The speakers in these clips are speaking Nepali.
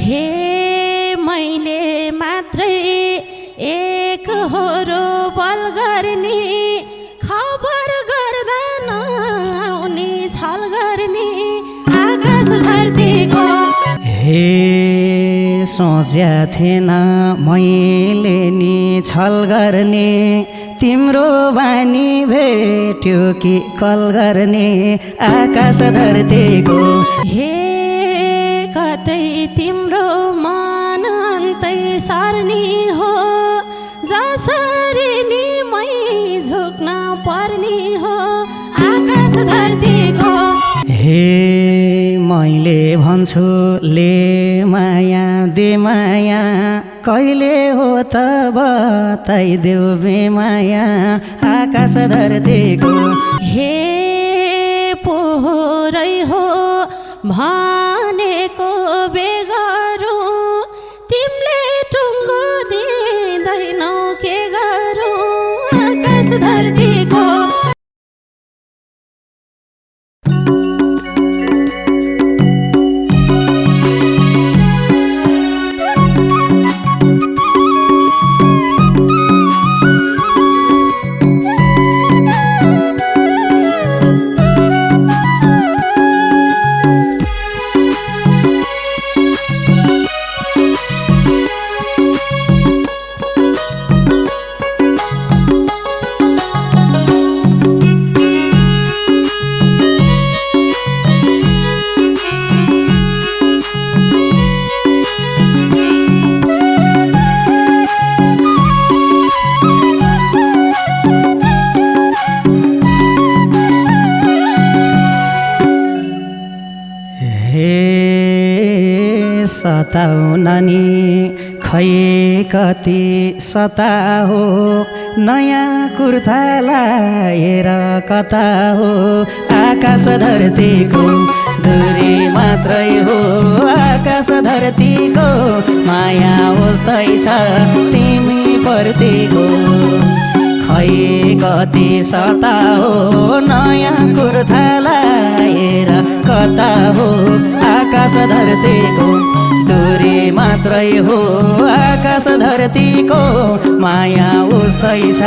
हे मैले मात्रै एक होरो बल गर्ने, खबर गर्दैन उनी छल गर्ने आकाश धरतीको। हे सोच्या थिएन मैले नि छल गर्ने, तिम्रो बानी भेट्यो कि कल गर्ने आकाश धरतीको। हे कतै तिम्रो मन अन्तै सर्नी हो, जसरी नि मै झुक्न पर्ने हो आकाश धरतीको। हे मैले भन्छु ले माया दे माया, कहिले हो त बताइदेऊ बेमाया आकाश धरतीको। हे पोहोरै हो भनेको बेगरौँ, तिमीले टुङ्गो दिँदैनौ के गरौँ आकाश धरतीको। सताउन नि खै कति सता हो, नयाँ कुर्ता लाएर कता हो आकाश धरतीको। दूरी मात्रै हो आकाश धरतीको, माया उस्तै छ तिमी प्रतिको। खै कति सता हो नयाँ कुर्ता लाएर कता हो आकाश धरतीको। दूरी मात्रै हो आकाश धरतीको, माया उस्तै छ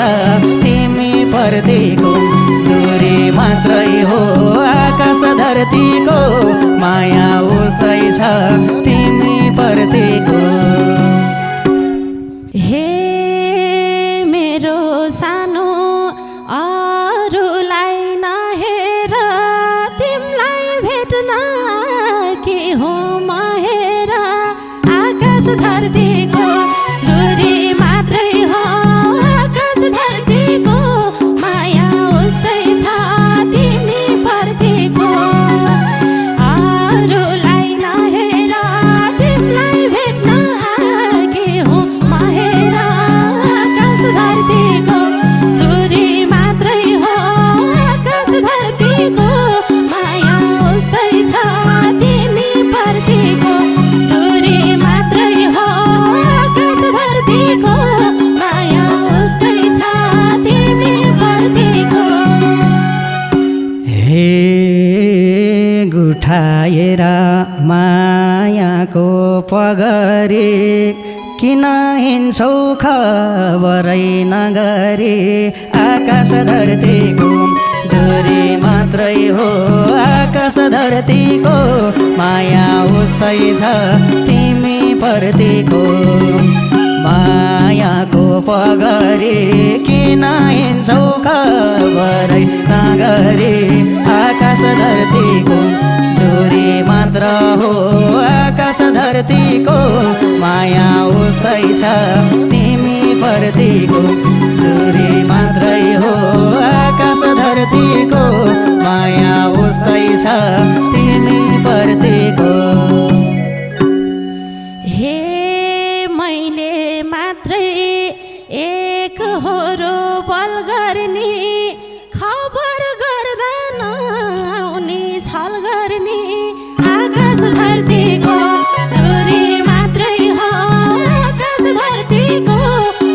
तिमी प्रतिको। दूरी मात्रै हो आकाश धरतीको, माया उस्तै छ तिमी प्रतिको। हे मेरो सानो अरूलाई नहेर, तिमीलाई भेट्न के हो महेर आकाश धरतीको। दूरी मात्रै हो आकाश धरतीको, माया उस्तै छ तिमी प्रतिको। अरूलाई नहेर, तिमीलाई भेट्न के हो महेर आकाश धरतीको। दूरी मात्रै हो आकाश धरतीको, माया उस्तै छ तिमी प्रतिको। दूरी मात्रै हो आकाश धरतीको, माया उस्तै छ तिमी प्रतिको। हे गुठाएर मायाको पगरी, किन हिँड्छौ खबरै नगरी आकाश धरतीको। दूरी मात्रै हो आकाश धरतीको, माया उस्तै छ तिमी प्रतिको। मायाको पगरी किन हिँड्छौ खबरै नगरी आकाश धरतीको। दूरी मात्र हो आकाश धरतीको, माया उस्तै छ तिमी प्रतिको। दूरी मात्रै हो आकाश धरतीको, माया उस्तै छ तिमी प्रतिको। हे मैले मात्रै एक होरो बल गर्ने, खबर गर्दैन उनी छल गर्ने आकाश धरतीको। दूरी मात्रै हो आकाश धरतीको,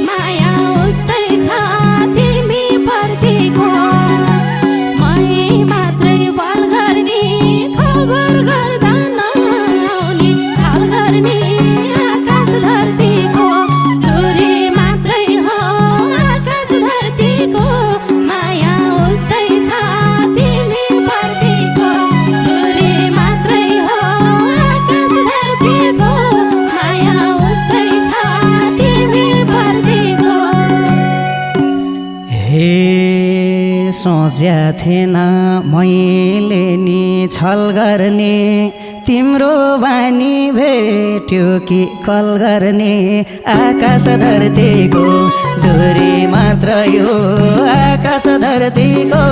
माया उस्तै छ तिमी प्रतिको। मै मात्रै बल गर्ने, खबर गर्दैन सोच्या थिएन मैले नि छल गर्ने तिम्रो बानी भेट्यो कि कल गर्ने आकाश धरतीको दूरी मात्रै हो आकाश धरतीको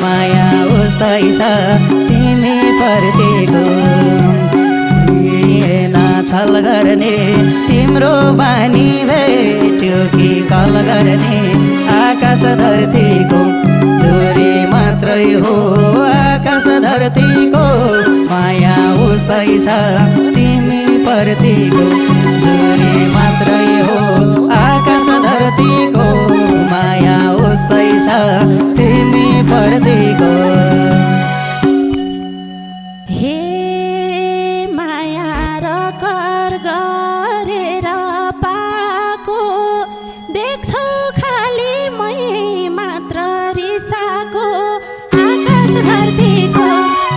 माया उस्तै छ तिमी प्रतिको छल गर्ने तिम्रो बानी भेट्यो कि कल गर्ने आकाश धरतीको दूरी मात्रै हो आकाश धरतीको माया उस्तै छ तिमी प्रतिको दूरी मात्रै हो आकाश धरतीको माया उस्तै छ तिमी प्रतिको गरेर पाको देख्छौ खाली मै मात्र रिसाको आकाश धरतीको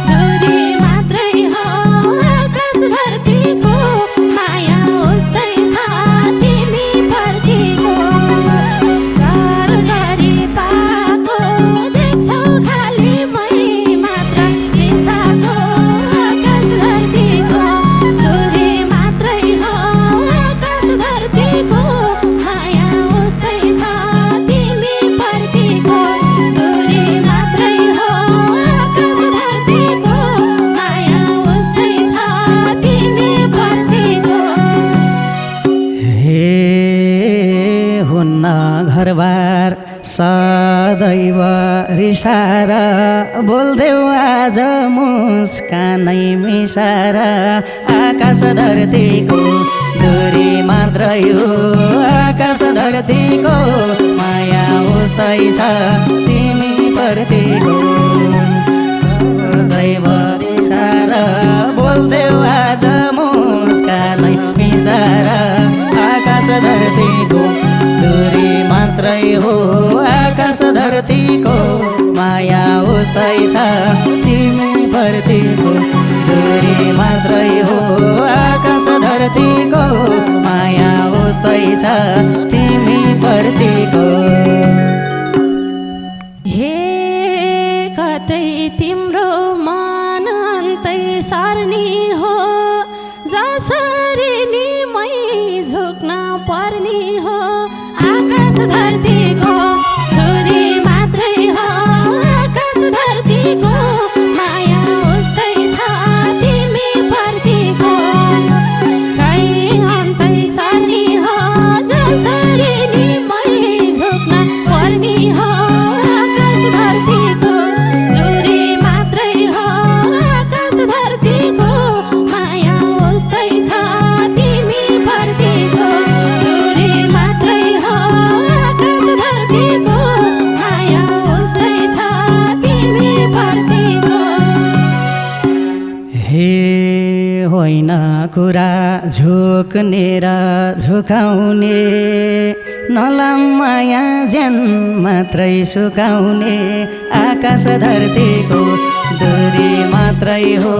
दूरी मात्रै हो आकाश धरतीको माया उस्तै छ तिमी प्रतिको घर गरी पाको देख्छौ खाली मै मात्र रिसाको आकाश धरतीको दूरी मात्रै हो आकाश धरतीको माया उस्तै छ तिमी प्रतिको दूरी मात्रै हो आकाश धरतीको माया उस्तै छ तिमी प्रतिको हे हुन्न घरबार सदैव रिसार बोल्देऊ आज मुस्कानै मिसार आकाश धरतीको दूरी मात्रै हो आकाश धरतीको माया उस्तै छ तिमी प्रतिको सदैव रिसार बोल्देऊ आज मुस्कानै मिसार आकाश धरतीको दूरी मात्रै हो आकाश धरतीको माया उस्तै छ तिमी प्रतिको दूरी मात्रै हो आकाश धरतीको माया उस्तै छ तिमी प्रतिको हे कतै तिम्रो मन अन्तै सर्नी हो जसरी नि मै झुक्न पर्ने हो आकाश धरतीको दूरी मात्रै हो आकाश धरतीको माया उस्तै छ तिमी प्रतिको कहीँ अन्तै सर्नी हो जसरी नि मै झुक्न पर्ने हो आकाश धरतीको दूरी मात्रै हो आकाश धरतीको माया उस्तै छ तिमी प्रतिको दूरी मात्रै हो आकाश धरतीको माया उस्तै छ तिमी प्रतिको हे होइन कुरा झुक्ने र झुकाउने नलाम माया ज्यान मात्रै सुकाउने आकाश धरतीको दूरी मात्रै हो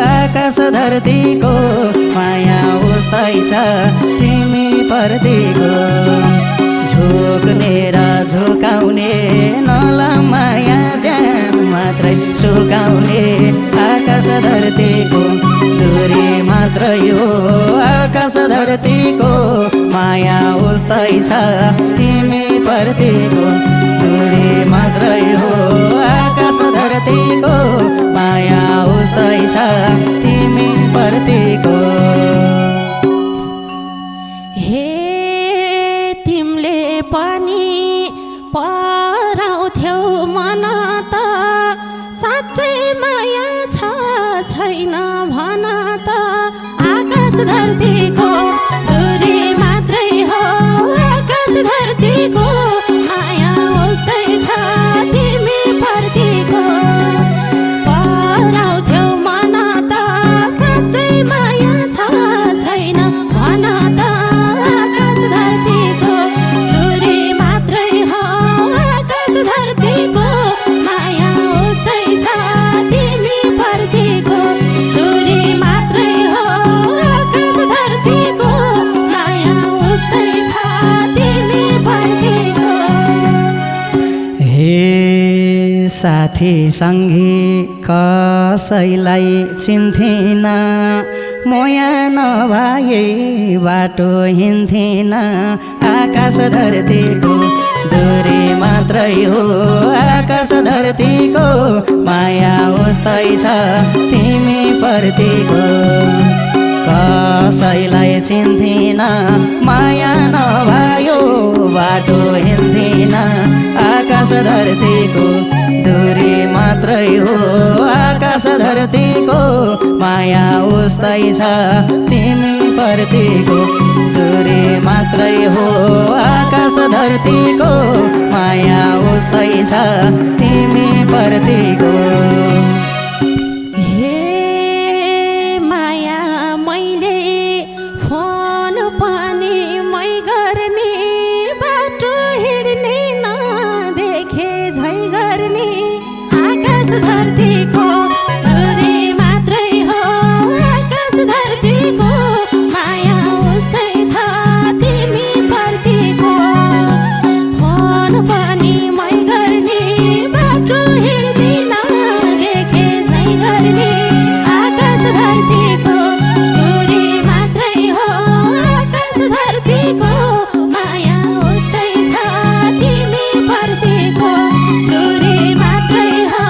आकाश धरतीको माया उस्तै छ तिमी प्रतिको झुक्ने र झुकाउने नलाम माया ज्यान मात्रै सुकाउने आकाश धरतीको दूरी मात्रै हो आकाश धरतीको माया उस्तै छ तिमी प्रतिको दूरी मात्रै हो आकाश धरतीको माया उस्तै छ तिमी प्रतिको हे तिमीले पनि पराउँथ्यौ मन त साँच्चै माया छ छैन भन त आकाश धरतीको दूरी मात्रै हो आकाश धरतीको माया उस्तै छ तिमी प्रतिको पराउँथ्यौ मन त साथी सङ्गी कसैलाई चिन्थिन मोया नभए बाटो हिँड्थिन आकाश धरतीको दूरी मात्रै हो आकाश धरतीको माया उस्तै छ तिमी प्रतिको कसैलाई चिन्थिन माया नभयो बाटो हिँड्थिन आकाश धरतीको दूरी मात्रै हो आकाश धरतीको माया उस्तै छ तिमी प्रतिको दूरी मात्रै हो आकाश धरतीको माया उस्तै छ तिमी प्रतिको धरतीको दूरी मात्रै हो आकाश धरतीको माया उस्तै छ तिमी प्रतिको फोन पनि मै गर्ने बाटो हिँड्दिन देखे झै गर्ने आकाश धरतीको दूरी मात्रै हो आकाश धरतीको माया उस्तै छ तिमी प्रतिको दूरी मात्रै हो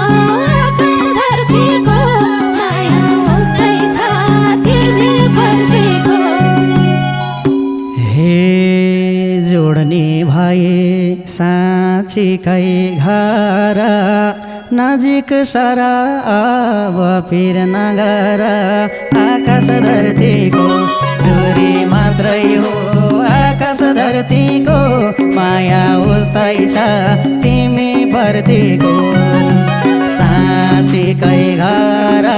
जोड्ने भए साँच्चीकै घर नजिक सर अब फिर नगर आकाश धरतीको दूरी मात्रै हो आकाश धरतीको माया उस्तै छ तिमी प्रतिको साँच्चीकै घर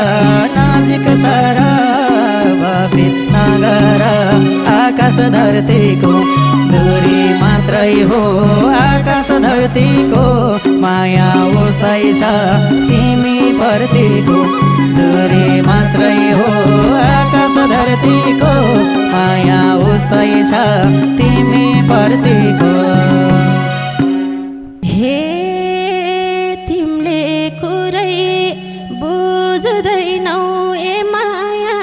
नजिक सर अब फिर नगर आकाश धरतीको दूरी मात्रै हो आकाश धरतीको माया उस्तै छ तिमी प्रतिको दूरी मात्रै हो आकाश धरतीको माया उस्तै छ तिमी प्रतिको हे तिमीले कुरै बुझ्दैनौ ए माया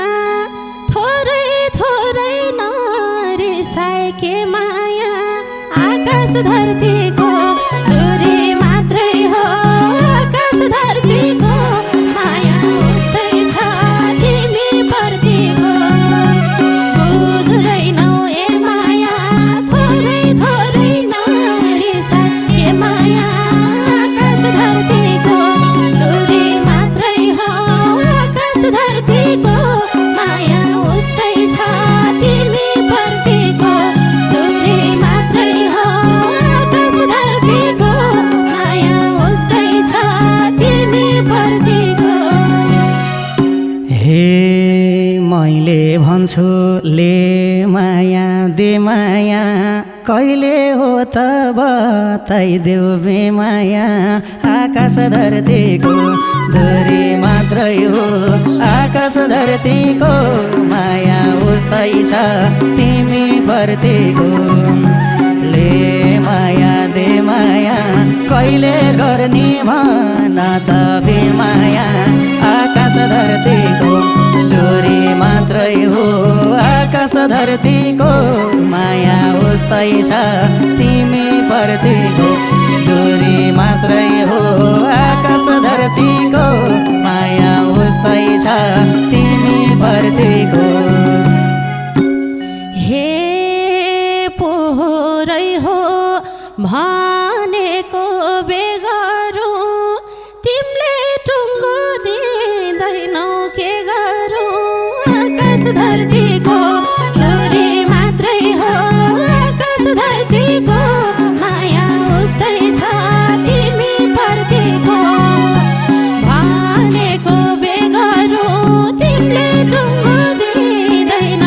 थोरै थोरै नरिसाए के माया आकाश धरतीको दूरी मात्रै हो आकाश धरतीको माया उस्तै छ तिमी प्रतिको बुझ्दैनौ ए माया थोरै थोरै नरिसाए के माया आकाश धरतीको दूरी मात्रै हो आकाश धरतीको माया उस्तै छ तिमी प्रतिको दूरी मात्रै हो आकाश धरतीको माया उस्तै छ तिमी प्रतिको हे मैले भन्छु ले माया दे माया कहिले हो त बताइदेऊ बेमाया आकाश धरतीको दूरी मात्रै हो आकाश धरतीको माया उस्तै छ तिमी प्रतिको ले माया दे माया कहिले गर्ने भन त बेमाया आकाश धरतीको दूरी मात्रै हो आकाश धरतीको माया उस्तै छ तिमी प्रतिको दूरी मात्रै हो आकाश धरतीको माया उस्तै छ तिमी प्रतिको हे पोहोरै हो भनेको बेगारो तिमीले टुङ्गो दिँदैनौ के गरौ आकाश धरतीको दूरी मात्रै हो आकाश धरतीको माया उस्तै छ तिमी प्रतिको भनेको बेगारो तिमीले टुङ्गो दिँदैनौ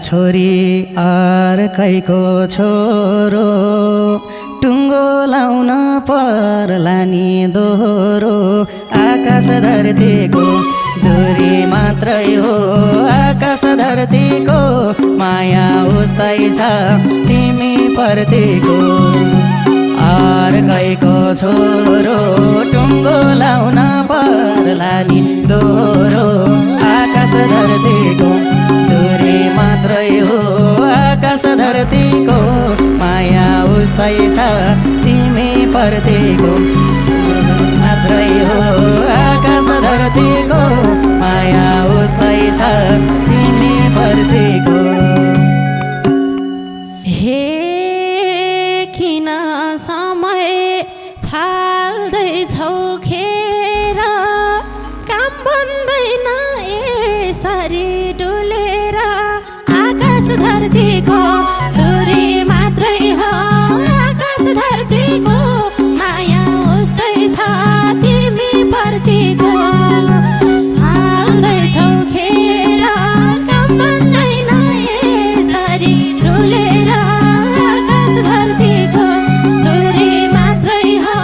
छोरी अर्कैको छोरो टुङ्गो लाउन पर्ला नि दोहोरो आकाश धरतीको दूरी मात्रै हो आकाश धरतीको माया उस्तै छ तिमी प्रतिको अर्कैको छोरो टुङ्गो लाउन पर्ला नि दोहोरो आकाश धरतीको दूरी मात्रै हो आकाश धरतीको माया उस्तै छ तिमी प्रतिको मात्रै हो आकाश धरतीको माया उस्तै छ तिमी प्रतिको हे किन समय फाल्दैछौ खेर काम बन्दैन यसरी डुलेर आकाश धरतीको दूरी मात्रै हो आकाश धरतीको माया उस्तै छ तिमी प्रतिको फाल्दैछौ खेर काम बन्दैन यसरी डुलेर आकाश धरतीको दूरी मात्रै हो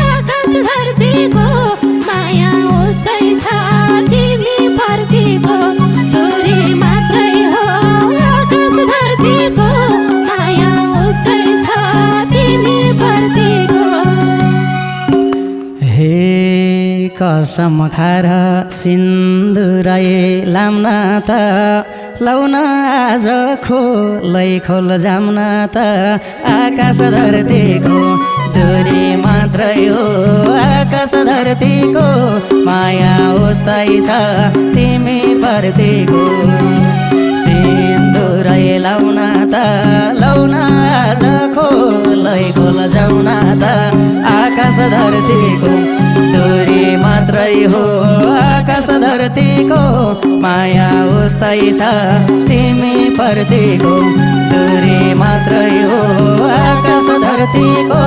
आकाश धरतीको माया उस्तै छ तिमी प्रतिको दूरी मात्रै हो आकाश धरतीको माया उस्तै छ तिमी प्रतिको हे कसम खाएर सिन्दुरै लाम्न त लाउन आज खोलै खोल जाम्न त आकाश धरतीको दूरी मात्रै हो आकाश धरतीको माया उस्तै छ तिमी प्रतिको सिन्दुरै लाउन त लाउन आज खोलै खोल जाउन त आकाश धरतीको दूरी मात्रै हो आकाश धरतीको माया उस्तै छ तिमी प्रतिको दूरी मात्रै हो आकाश धरतीको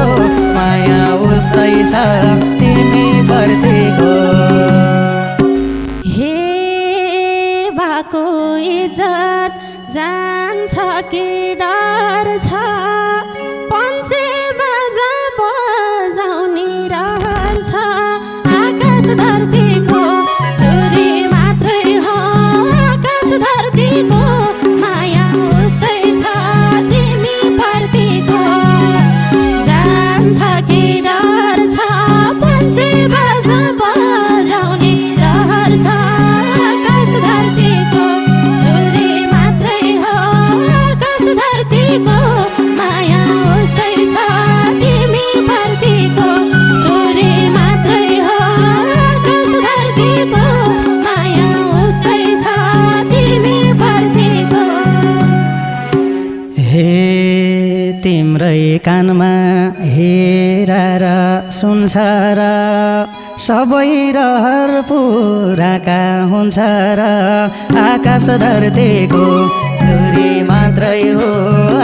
माया उस्तै छ तिमी प्रतिको हे बाको इज्जत जान्छ कि डर छ पञ्चे बाजा बजाउने रहर छ आकाश धरतीको दूरी मात्रै हो आकाश धरतीको माया उस्तै छ तिमी प्रतिको जान्छ कि डर छ पञ्चे बाजा बजाउने रहर छ आकाश धरतीको दूरी मात्रै हो आकाश धरतीको माया उस्तै छ तिमी प्रतिको दूरी मात्रै हो आकाश धरतीको माया उस्तै छ तिमी प्रतिको हे तिम्रै कानमा हेरेर सुन्छ र सबै रहर पुराका हुन्छ र आकाश धरतीको दूरी मात्रै हो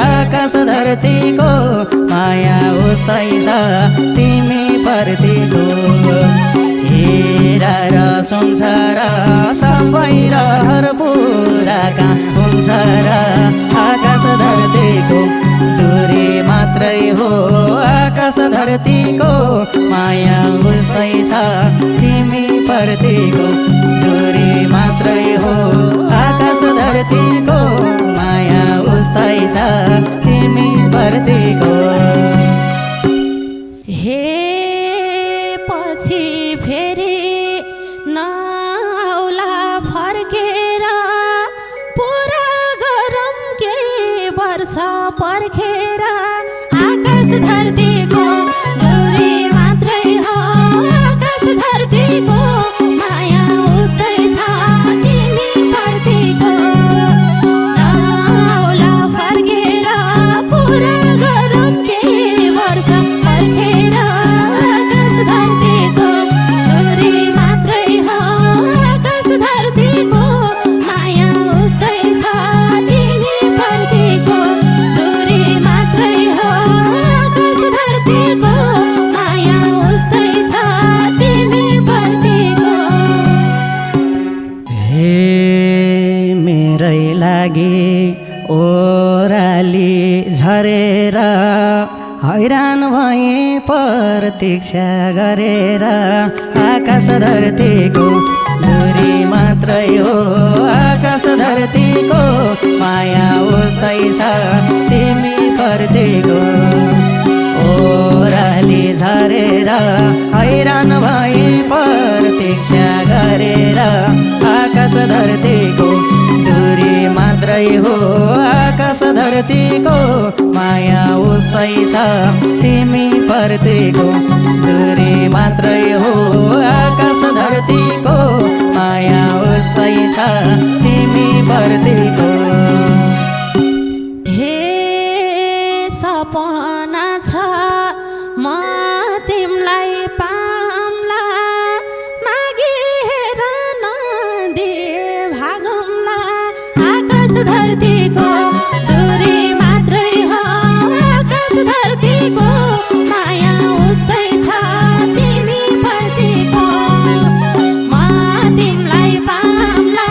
आकाश धरतीको माया उस्तै छ तिमी प्रतिको हेरेर सुन्छ र सबै रहर पुराका हुन्छ र आकाश धरतीको दूरी मात्रै हो आकाश धरतीको माया उस्तै छ तिमी प्रतिको दूरी मात्रै हो आकाश धरतीको माया उस्तै छ तिमी प्रतिको हे पछि फेरि नआउला फर्केर पुरा गरम के वर्ष पर्खेर आकाश धरतीको दूरी मात्रै हो आकाश धरतीको माया उस्तै छ तिमी प्रतिको नआउला फर्केर पुरा गरम के वर्ष पर्खेर प्रतीक्षा गरेर आकाश धरतीको दूरी मात्रै हो आकाश धरतीको माया उस्तै छ तिमी प्रतिको ओराली झरेर हैरान भए प्रतीक्षा गरेर आकाश धरतीको दूरी मात्रै हो आकाश धरतीको माया उस्तै छ तिमी प्रतिको दूरी मात्रै हो आकाश धरतीको माया उस्तै छ तिमी प्रतिको हे सपना छ म तिमलाई पाम्ला मागेर नदिए भागौँला आकाश धरतीको दूरी मात्रै हो आकाश धरतीको माया उस्तै छ तिमी प्रतिको म तिमलाई पाम्ला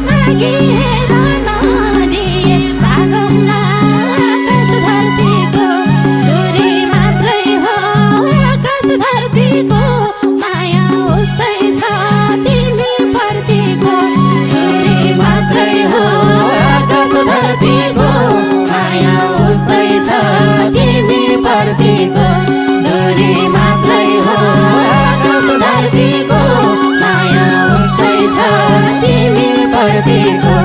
मागेर नदिए भागौँला आकाश धरतीको दूरी मात्रै हो आकाश धरतीको माया उस्तै छ तिमी प्रतिको दूरी मात्रै हो आकाश धरतीको माया उस्तै छ तिमी प्रतिको दूरी मात्रै हो आकाश धरतीको माया उस्तै छ तिमी प्रतिको